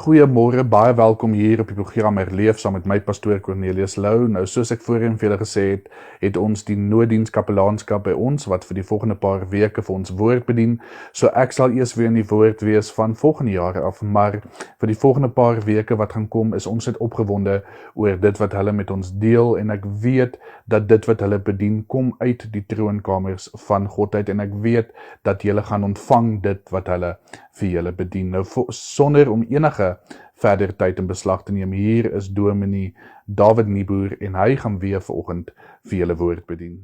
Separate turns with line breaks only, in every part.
Goeiemôre, baie welkom hier op die program Herleef saam met my pastoor Cornelius Lou. Nou soos ek voorheen vir julle gesê het ons die nooddiens kapelaanskap by ons wat vir die volgende paar weke vir ons woord bedien. So ek sal eers weer in die woord wees van volgende jaar af, maar vir die volgende paar weke wat gaan kom is ons net opgewonde oor dit wat hulle met ons deel en ek weet dat dit wat hulle bedien kom uit die troonkamers van God uit en ek weet dat julle gaan ontvang dit wat hulle vir julle bedien. Nou sonder om enige verder tyd in beslag te neem, hier is Dominee David Nieboer en hy gaan weer vanoggend vir julle woord bedien.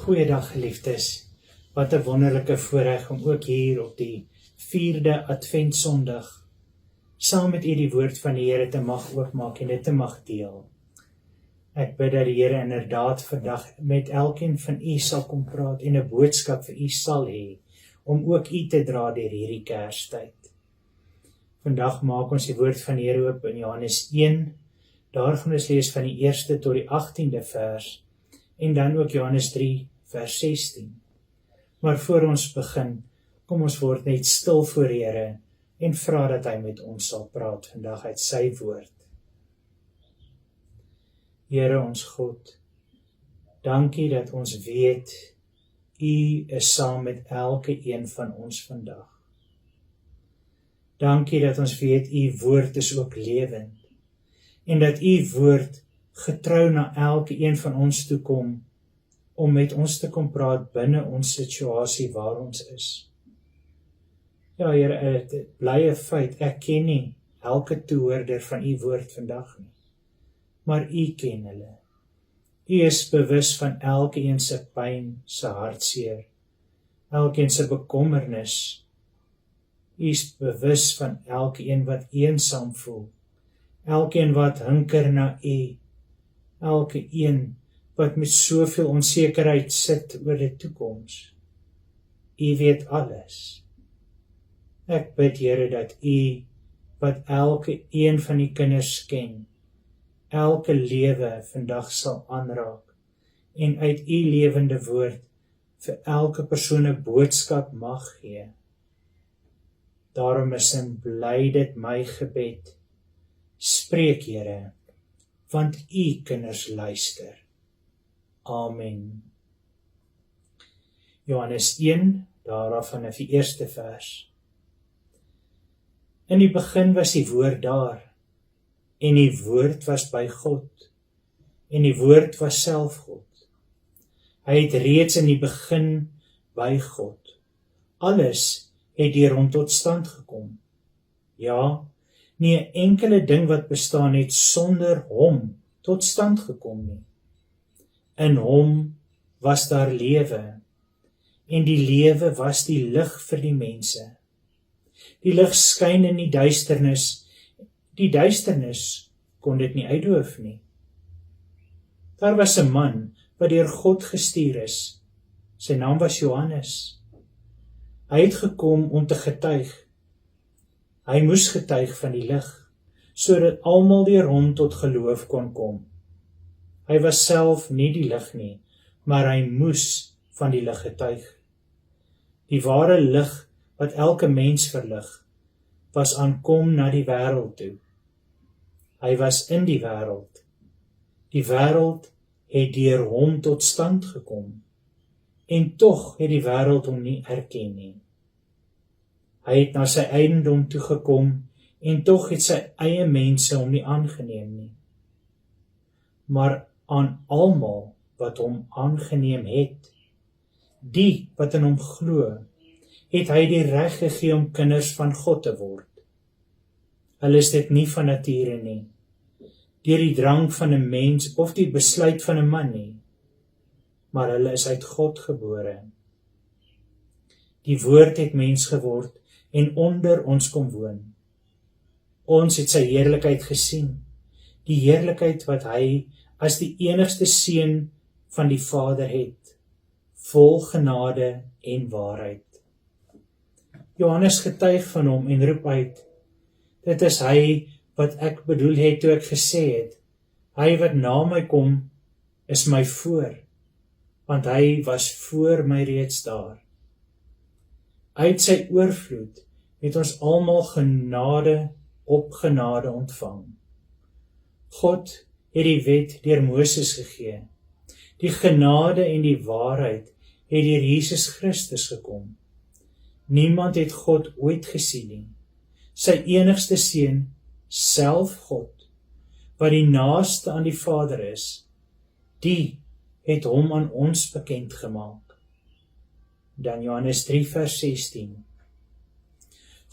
Goeiedag geliefdes, wat 'n wonderlike voorreg om ook hier op die 4de Adventsondag saam met u die woord van die Here te mag oopmaak en dit te mag deel. Ek bid dat die Here inderdaad vandag met elkeen van u sal kom praat en 'n boodskap vir u sal hê, om ook u te dra deur hierdie Kerstyd. Vandag maak ons die woord van die Here oop in Johannes 1, daar gaan ons lees van die 1ste tot die 18de vers, en dan ook Johannes 3 vers 16. Maar voor ons begin, kom ons word net stil voor die Here en vra dat hy met ons sal praat vandag uit sy woord. Here ons God, dankie dat ons weet, u is saam met elke een van ons vandag. Dankie dat ons weet, u woord is ook lewend, en dat u woord getrou na elke een van ons toe kom, om met ons te kom praat binne ons situasie waar ons is. Ja, Here, dit bly 'n feit, ek ken nie elke toehoorder van u woord vandag nie, maar u ken hulle. U is bewus van elke een se pyn, se hartseer, elkeen se bekommernis. U is bewus van elke een wat eensaam voel, elkeen wat hunker na u, elke een wat met soveel onsekerheid sit oor die toekoms. U weet alles. Ek bid, Here, dat u, wat elke een van die kinders ken, elke lewe vandag sal aanraak en uit u lewende woord vir elke persoon 'n boodskap mag gee. Daarom is en bly dit my gebed. Spreek, Here, want u kinders luister. Amen. Johannes 1, daaraf vanaf die 1ste vers. In die begin was die woord daar, en die woord was by God, en die woord was self God. Hy het reeds in die begin by God. Alles het deur hom tot stand gekom. Ja, nie 'n enkele ding wat bestaan het sonder hom tot stand gekom nie. In hom was daar lewe, en die lewe was die lig vir die mense. Die lig skyn in die duisternis kon dit nie uitdoof nie. Daar was 'n man wat deur God gestuur is. Sy naam was Johannes. Hy het gekom om te getuig. Hy moes getuig van die lig, sodat almal deur hom tot geloof kon kom. Hy was self nie die lig nie, maar hy moes van die lig getuig. Die ware lig wat elke mens verlig, was aankom na die wêreld toe. Hy was in die wêreld. Die wêreld het deur hom tot stand gekom, en tog het die wêreld hom nie erken nie. Hy het na sy eiendom toe gekom, en tog het sy eie mense hom nie aangeneem nie. Maar aan almal wat hom aangeneem het, die wat in hom glo, het hy die reg gegee om kinders van God te word. Hulle is dit nie van nature nie, deur die drang van 'n mens of die besluit van 'n man nie, maar hulle is uit God gebore. Die woord het mens geword en onder ons kom woon. Ons het sy heerlikheid gesien, die heerlikheid wat hy as die enigste seun van die Vader het, vol genade en waarheid. Johannes getuig van hom en roep uit, dit is hy wat ek bedoel het toe ek gesê het, hy wat na my kom, is my voor, want hy was voor my reeds daar. Uit sy oorvloed het ons almal genade op genade ontvang. God het die wet deur Moses gegee. Die genade en die waarheid het deur Jesus Christus gekom. Niemand het God ooit gesien nie. Sy enigste seun, self God, wat die naaste aan die Vader is, die het hom aan ons bekend gemaak. Dan Johannes 3 vers 16.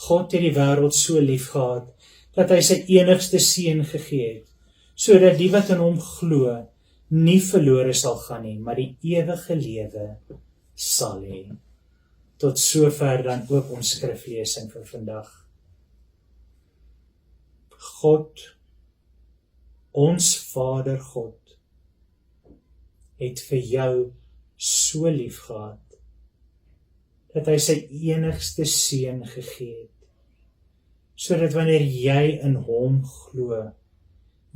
God het die wêreld so lief gehad, dat hy sy enigste seun gegee het, sodat die wat in hom glo, nie verlore sal gaan nie, maar die ewige lewe sal hê. Tot sover dan ook ons skriflesing vir vandag. God, ons Vader God, het vir jou so lief gehad, dat hy sy enigste seun gegee het, sodat wanneer jy in hom glo,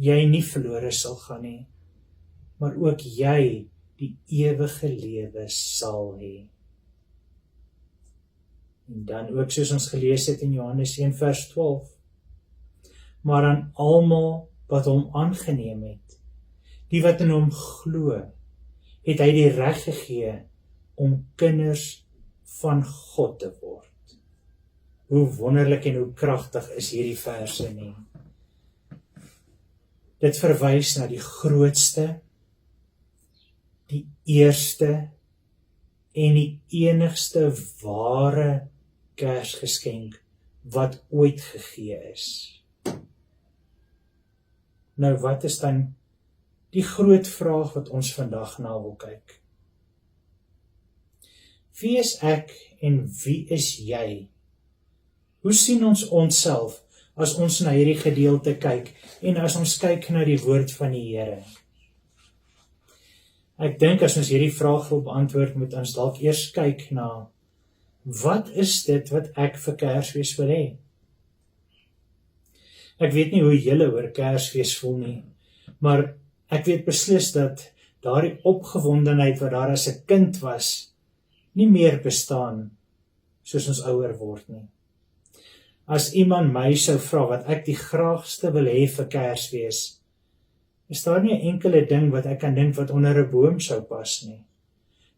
jy nie verlore sal gaan nie, maar ook jy die ewige lewe sal hê. En dan ook soos ons gelees het in Johannes 1 vers 12, maar aan almal wat hom aangeneem het, die wat in hom glo, het hy die reg gegee om kinders van God te word. Hoe wonderlik en hoe kragtig is hierdie verse nie. Dit verwys na die grootste, die eerste en die enigste ware Kersgeskenk wat ooit gegee is. Nou wat is dan die groot vraag wat ons vandag na wil kyk? Wie is ek en wie is jy? Hoe sien ons onsself as ons na hierdie gedeelte kyk en as ons kyk na die woord van die Here? Ek dink as ons hierdie vraag wil beantwoord, moet ons dalk eers kyk na wat is dit wat ek vir Kersfees wil hê? Ek weet nie hoe julle oor Kersfees voel nie, maar ek weet beslis dat daardie opgewondenheid wat daar as 'n kind was, nie meer bestaan soos ons ouer word nie. As iemand my sou vra wat ek die graagste wil hê vir Kersfees, is daar nie 'n enkele ding wat ek kan dink wat onder 'n boom sou pas nie.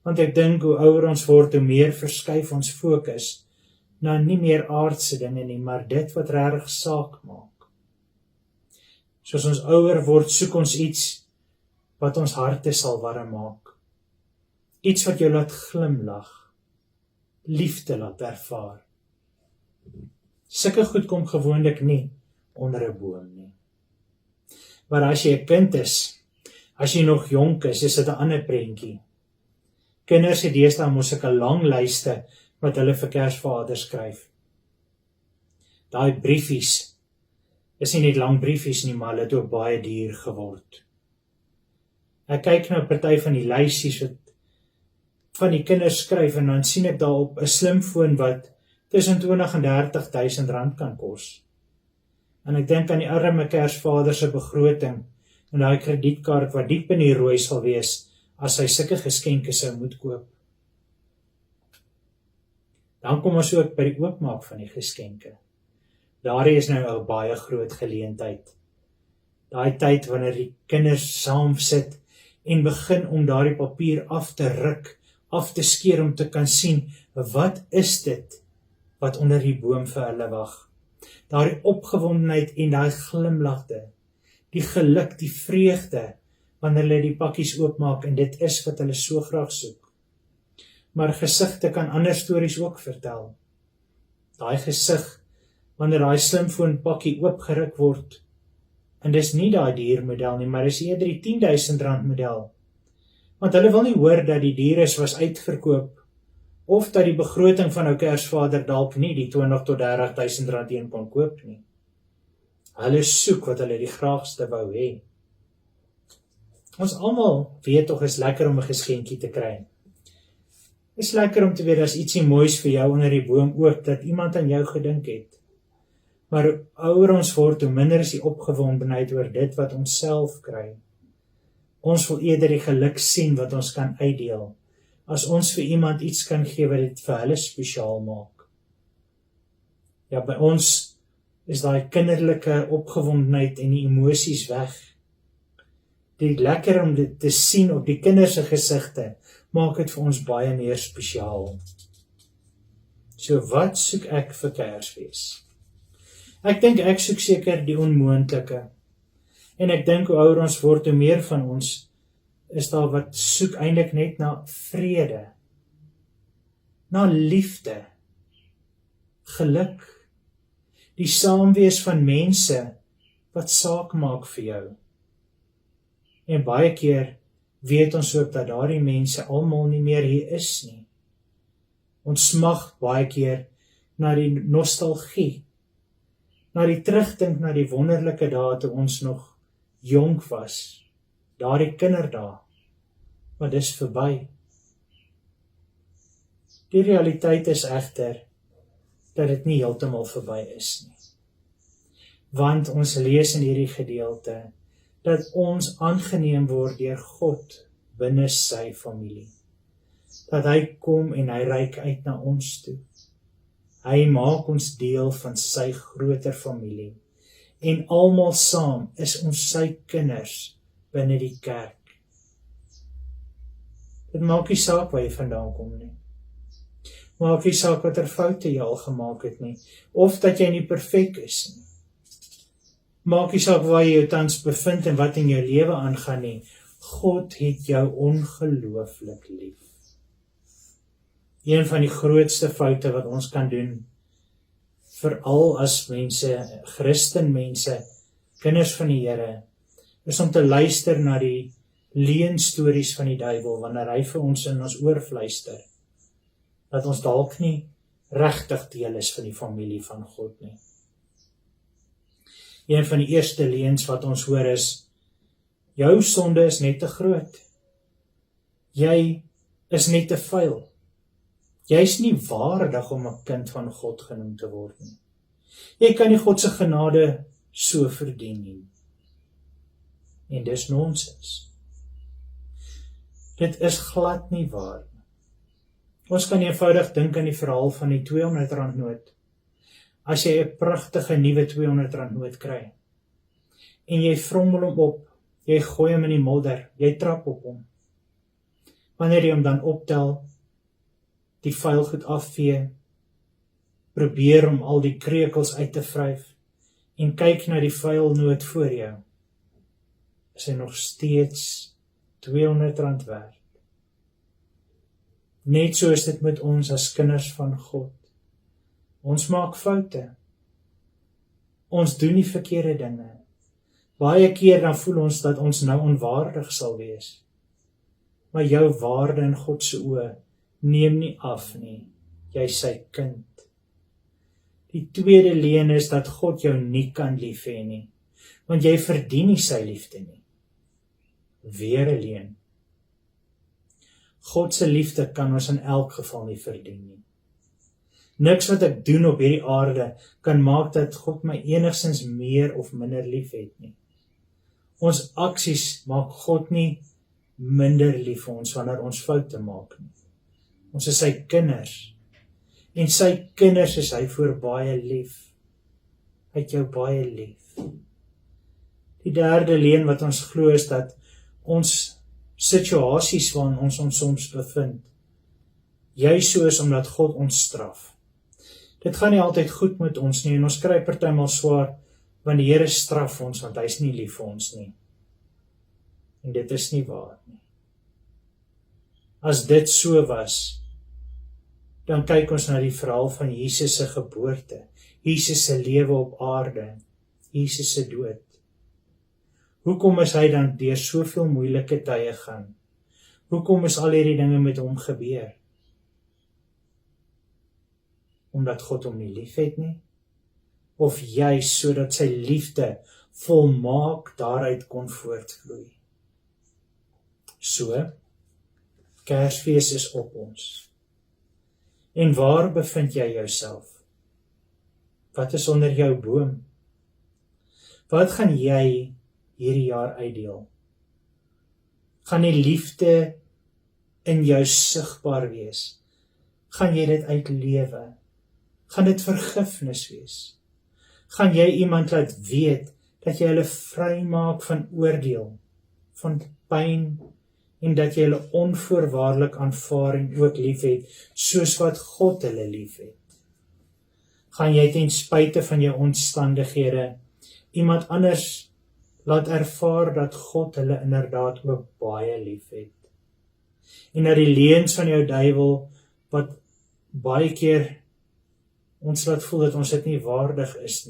Want ek dink hoe ouer ons word, hoe meer verskuif ons fokus na nie meer aardse dinge nie, maar dit wat regtig saak maak. Soos ons ouer word, soek ons iets wat ons harte sal warm maak. Iets wat jou laat glimlag, liefde laat ervaar. Sulke goed kom gewoonlik nie onder 'n boom nie. Maar as jy 'n kind is, as jy nog jonk is dit 'n ander prentjie. Kinders het deesdae mos sulke lang lyste wat hulle vir Kersvader skryf. Daai briefies is nie net lang briefies nie, maar hulle het ook baie duur geword. Ek kyk nou party van die lysies wat van die kinders skryf en dan sien ek daarop 'n slimfoon wat tussen 20 en 30.000 rand kan kos. En ek dink aan die arme Kersvader se begroting en daai kredietkaart wat diep in die rooi sal wees as hy sulke geskenke sou moet koop. Dan kom ons ook by die oopmaak van die geskenke. Daar is nou 'n baie groot geleentheid. Daai tyd wanneer die kinders saam sit en begin om daardie papier af te ruk, af te skeer om te kan sien, wat is dit wat onder die boom vir hulle wag? Daardie opgewondenheid en daai glimlagte, die geluk, die vreugde, wanneer hulle die pakkies oopmaak en dit is wat hulle so graag soek. Maar gesigte kan ander stories ook vertel. Daai gesig, wanneer daai slimfoon pakkie oopgeruk word, en dis nie daai duur model nie, maar dis eerder die 10.000 rand model. Want hulle wil nie hoor dat die dieres was uitverkoop, of dat die begroting van ou Kersvader dalk nie die 20 tot 30.000 rand een kon koop nie. Hulle soek wat hulle die graagste wou hê. Ons almal weet tog is lekker om 'n geskenkie te kry. Is lekker om te weet as ietsie moois vir jou onder die boom ook, dat iemand aan jou gedink het. Maar hoe ouer ons word, hoe minder is die opgewondenheid oor dit wat ons self kry. Ons wil eerder die geluk sien wat ons kan uitdeel, as ons vir iemand iets kan gee wat dit vir hulle spesiaal maak. Ja, by ons is daai kinderlike opgewondenheid en die emosies weg. Dit lekker om dit te sien op die kinders se gesigte, maak dit vir ons baie meer spesiaal. So wat soek ek vir Kersfees? Ek dink ek soek seker die onmoontlike. En ek dink hoe ouer ons word, hoe meer van ons is daar wat soek eintlik net na vrede, na liefde, geluk, die saamwees van mense wat saak maak vir jou. En baie keer weet ons ook dat daardie mense almal nie meer hier is nie. Ons smag baie keer na die nostalgie, na die terugdink na die wonderlike dae toe ons nog jonk was, daardie kinderdae, maar dis verby. Die realiteit is egter dat dit nie heeltemal verby is nie. Want ons lees in hierdie gedeelte dat ons aangeneem word deur God binne sy familie. Dat hy kom en hy reik uit na ons toe. Hy maak ons deel van sy groter familie. En almal saam is ons sy kinders binne die kerk. Dit maak nie saak waar jy vandaan kom nie. Maak nie saak watter foute jy al gemaak het nie, of dat jy nie perfek is nie. Maak nie saak waar jy jou tans bevind en wat in jou lewe aangaan nie. God het jou ongelooflik lief. Een van die grootste foute wat ons kan doen, veral as mense, Christenmense, kinders van die Here, is om te luister na die leuenstories van die duiwel, wanneer hy vir ons in ons oor fluister, dat ons dalk nie regtig deel is van die familie van God nie. Een van die eerste leuens wat ons hoor is, jou sonde is net te groot. Jy is net te vuil. Jy is nie waardig om 'n kind van God genoem te word nie. Jy kan nie God se genade so verdien nie. En dis nonsens. Dit is glad nie waar nie. Ons kan eenvoudig dink aan die verhaal van die R200 noot. As jy 'n pragtige nuwe R200 noot kry, en jy vrommel hom op, jy gooi hom in die modder, jy trap op hom. Wanneer jy hom dan optel, die vuil goed afvee, probeer om al die kreukels uit te vryf, en kyk na die vuil noot voor jou, is hy nog steeds R200 werd. Net so is dit met ons as kinders van God. Ons maak foute. Ons doen die verkeerde dinge. Baie keer dan voel ons dat ons nou onwaardig sal wees. Maar jou waarde in God se oë neem nie af nie. Jy is sy kind. Die tweede leuen is dat God jou nie kan lief hê nie, want jy verdien nie sy liefde nie. Weer 'n leuen. God se liefde kan ons in elk geval nie verdien nie. Niks wat ek doen op hierdie aarde kan maak dat God my enigstens meer of minder lief het nie. Ons aksies maak God nie minder lief vir ons wanneer ons foute maak nie. Ons is sy kinders. En sy kinders is hy voor baie lief. Hy het jou baie lief. Die derde leuen wat ons glo is dat ons situasies waarin ons soms bevind, juis so is omdat God ons straf. Dit gaan nie altyd goed met ons nie, en ons kry partymal swaar, want die Here straf ons, want hy is nie lief vir ons nie. En dit is nie waar nie. As dit so was, dan kyk ons na die verhaal van Jesus se geboorte, Jesus se lewe op aarde, Jesus se dood. Hoekom is hy dan deur soveel moeilike tye gaan? Hoekom is al hierdie dinge met hom gebeur? Omdat God hom nie lief het nie? Of juis sodat sy liefde volmaak daaruit kon voortvloei? So, Kersfees is op ons. En waar bevind jy jouself? Wat is onder jou boom? Wat gaan jy hierdie jaar uitdeel? Gaan die liefde in jou sigbaar wees? Gaan jy dit uitlewe? Gaan dit vergifnis wees? Gaan jy iemand laat weet dat jy hulle vrymaak van oordeel, van pyn, en dat jy hulle onvoorwaardelik aanvaar en ook liefhet, soos wat God hulle liefhet? Gaan jy ten spyte van jou omstandighede iemand anders laat ervaar dat God hulle inderdaad ook baie liefhet? En dat die leuns van jou duiwel, wat baie keer ons laat voel dat ons dit nie waardig is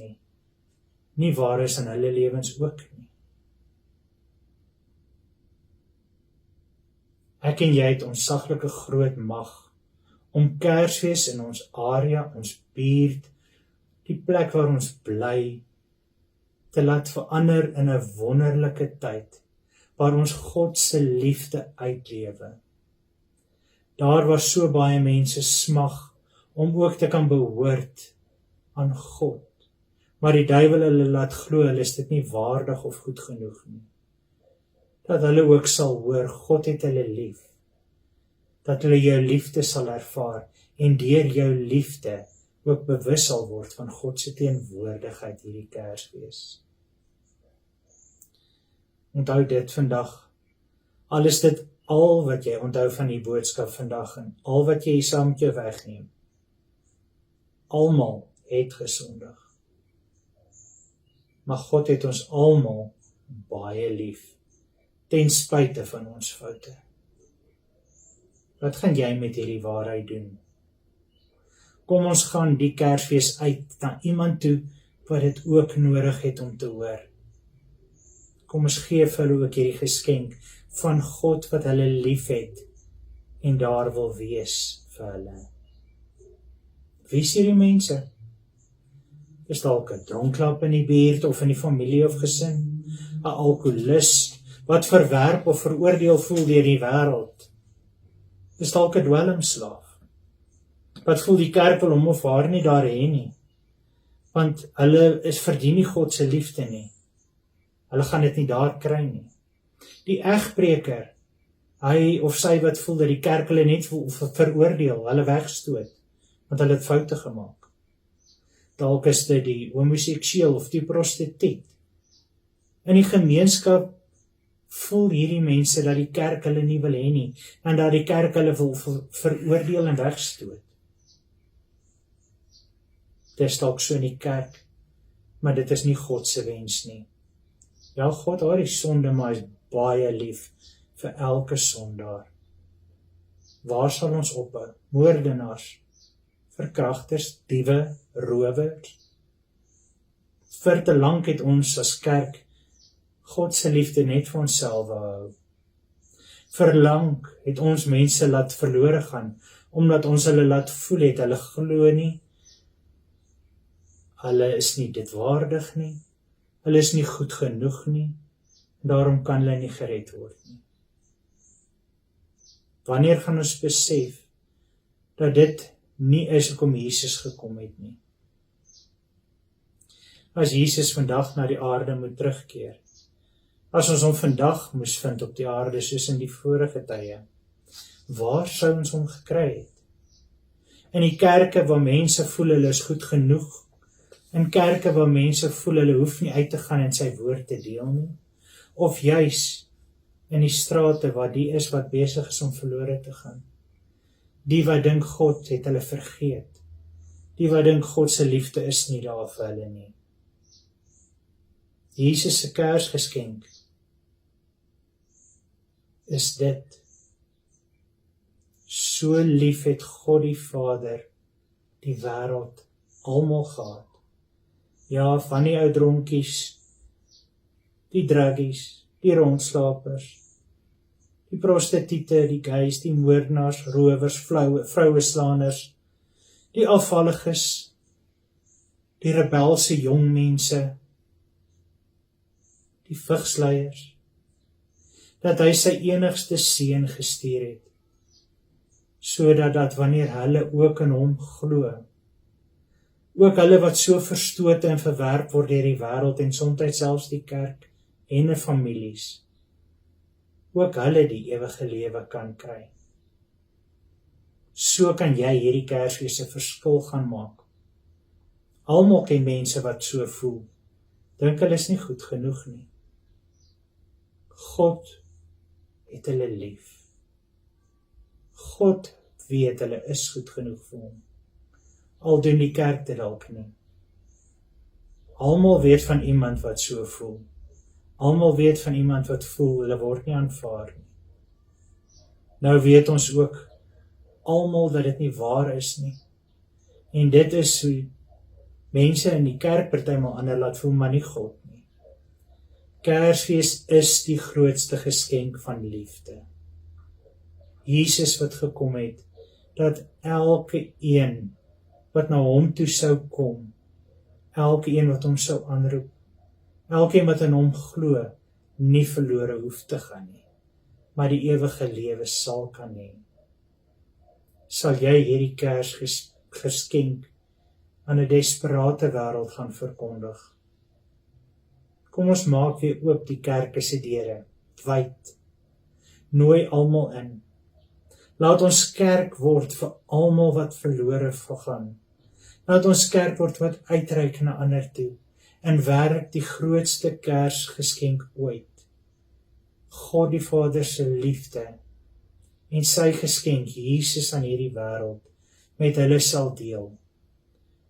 nie waar is in hulle lewens ook nie. Ek en jy het ontsaglike groot mag om Kersfees in ons area, ons buurt, die plek waar ons bly, te laat verander in 'n wonderlike tyd, waar ons God se liefde uitlewe. Daar waar so baie mense smag om ook te kan behoort aan God, maar die duiwel hulle laat glo, hulle is dit nie waardig of goed genoeg nie. Dat hulle ook sal hoor, God het hulle lief. Dat hulle jou liefde sal ervaar en deur jou liefde ook bewus sal word van God se teenwoordigheid hierdie Kersfees. Onthou dit vandag. Al is dit al wat jy onthou van die boodskap vandag en al wat jy saam met jou wegneem. Almal het gesondig. Maar God het ons almal baie lief, ten spyte van ons foute. Wat gaan jy met hierdie waarheid doen? Kom ons gaan die Kersfees uit na iemand toe wat dit ook nodig het om te hoor. Kom ons gee vir hulle ook hierdie geskenk van God wat hulle lief het en daar wil wees vir hulle. Wie is hierdie mense? Is dalk 'n dronklap in die buurt of in die familie of gesin, 'n alkoholist wat verwerp of veroordeel voel deur die wêreld. Is dalk 'n dwelmslaaf wat voel die kerk wil hom of haar nie daar hê nie, want hulle verdien nie God se liefde nie. Hulle gaan dit nie daar kry nie. Die egbreker, hy of sy wat voel dat die kerk hulle net veroordeel, hulle wegstoot, want hulle het foute gemaak. Dalk is dit die homoseksueel of die prostituut. In die gemeenskap voel hierdie mense dat die kerk hulle nie wil hê nie, en dat die kerk hulle wil veroordeel en wegstoot. Dit is dalk so in die kerk, maar dit is nie God se wens nie. Ja, God haar die sonde, maar is baie lief vir elke sondaar. Waar sal ons ophou? Moordenaars, verkragters, diewe, rowers. Vir te lank het ons as kerk God se liefde net vir onsself gehou. Vir lank het ons mense laat verlore gaan, omdat ons hulle laat voel het, hulle glo nie, hulle is nie dit waardig nie, hulle is nie goed genoeg nie, en daarom kan hulle nie gered word nie. Wanneer gaan ons besef dat dit nie is hoekom Jesus gekom het nie? As Jesus vandag na die aarde moet terugkeer, as ons hom vandag moes vind op die aarde soos in die vorige tye, waar sou ons hom gekry het? In die kerke waar mense voel hulle is goed genoeg, in kerke waar mense voel hulle hoef nie uit te gaan en sy woord te deel nie, of juis in die strate waar die is wat besig is om verlore te gaan. Die wat dink God het hulle vergeet, die wat dink God se liefde is nie daar vir hulle nie. Jesus se Kersgeskenk is dit. So lief het God die Vader die wêreld almal gehad. Ja, van die ou dronkies, die druggies, die rondslapers, die prostituie, die gays, die moordenaars, rowers, vroueslaanders, die afvalliges, die rebelse jong mense, die vigsleiers, dat hy sy enigste seun gestuur het, sodat wanneer hulle ook in hom glo, ook hulle wat so verstote en verwerp word deur die wêreld en soms selfs die kerk en die families, ook hulle die ewige lewe kan kry. So kan jy hierdie Kersfees 'n verskil gaan maak. Almal ken mense wat so voel. Dink hulle is nie goed genoeg nie. God het hulle lief. God weet hulle is goed genoeg vir hom. Al doen die kerk dit dalk nie. Almal weet van iemand wat so voel. Almal weet van iemand wat voel, hulle word nie aanvaar nie. Nou weet ons ook almal dat dit nie waar is nie. En dit is hoe mense in die kerk partymal ander laat voel, maar nie God nie. Kersfees is die grootste geskenk van liefde. Jesus wat gekom het, dat elke een wat na hom toe sou kom, elke een wat hom sou aanroep, elke een wat in hom glo, nie verlore hoef te gaan nie, maar die ewige lewe sal kan hê. Sal jy hierdie Kersgeskenk aan 'n desperate wêreld gaan verkondig? Kom ons maak weer oop die kerke se deure, wyd. Nooi almal in. Laat ons kerk word vir almal wat verlore gaan. Laat ons kerk word wat uitreik na ander toe en werk die grootste Kersgeskenk ooit. God die Vader se liefde en sy geskenk Jesus aan hierdie wêreld met hulle sal deel,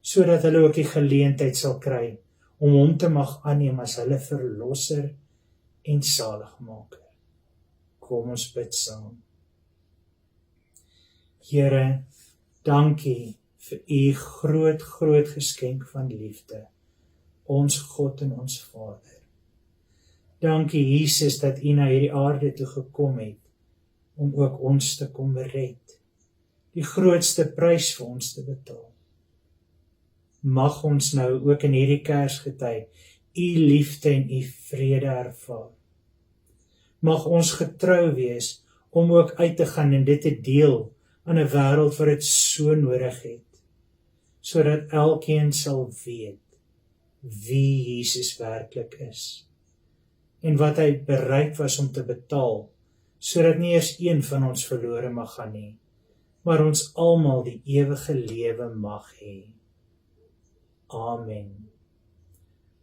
sodat hulle ook die geleentheid sal kry om hom te mag aanneem as hulle verlosser en saligmaker. Kom ons bid saam. Here, dankie vir u groot geskenk van liefde, ons God en ons Vader. Dankie Jesus dat u na hierdie aarde toe gekom het, om ook ons te kom red, die grootste prys vir ons te betaal. Mag ons nou ook in hierdie Kersgety u liefde en u vrede ervaar. Mag ons getrou wees om ook uit te gaan en dit te deel aan 'n wêreld wat dit so nodig het, sodat elkeen sal weet wie Jesus werklik is en wat hy bereid was om te betaal, sodat nie eers een van ons verlore mag gaan nie, maar ons almal die ewige lewe mag hê. Amen.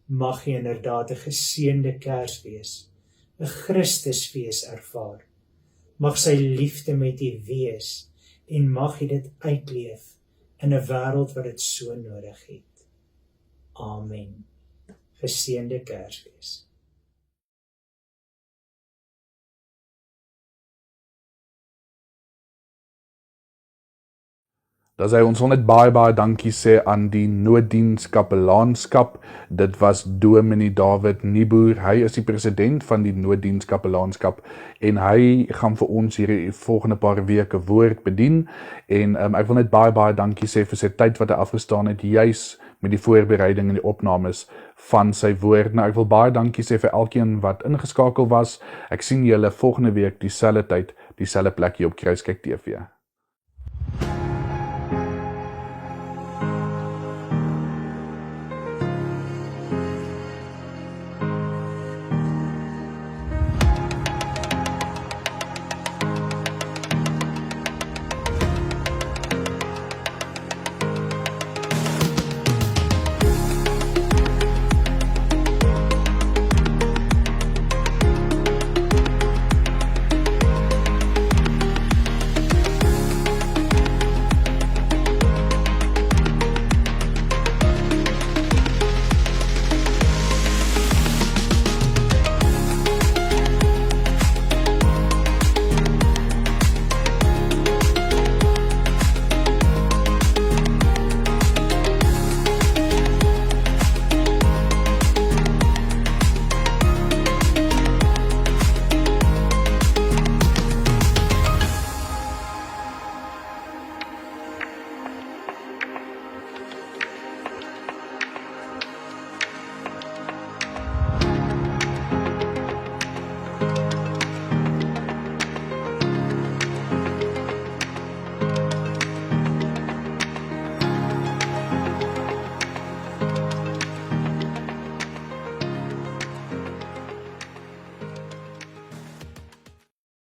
Mag jy inderdaad 'n geseënde Kersfees, 'n Christusfees ervaar. Mag sy liefde met u wees en mag jy dit uitleef in 'n wêreld wat dit so nodig het. Amen. Geseënde Kersfees.
Dan sê ons wil net baie dankie sê aan die nooddiens kapelaanskap. Dit was Dominee David Nieboer. Hy is die president van die nooddiens kapelaanskap en hy gaan vir ons hierdie volgende paar weke woord bedien. En ek wil net baie dankie sê vir sy tyd wat hy afgestaan het, juis met die voorbereiding en die opnames van sy woord. Nou ek wil baie dankie sê vir elkeen wat ingeskakel was. Ek sien julle volgende week dieselfde tyd, dieselfde plek hier op Kruiskyk TV.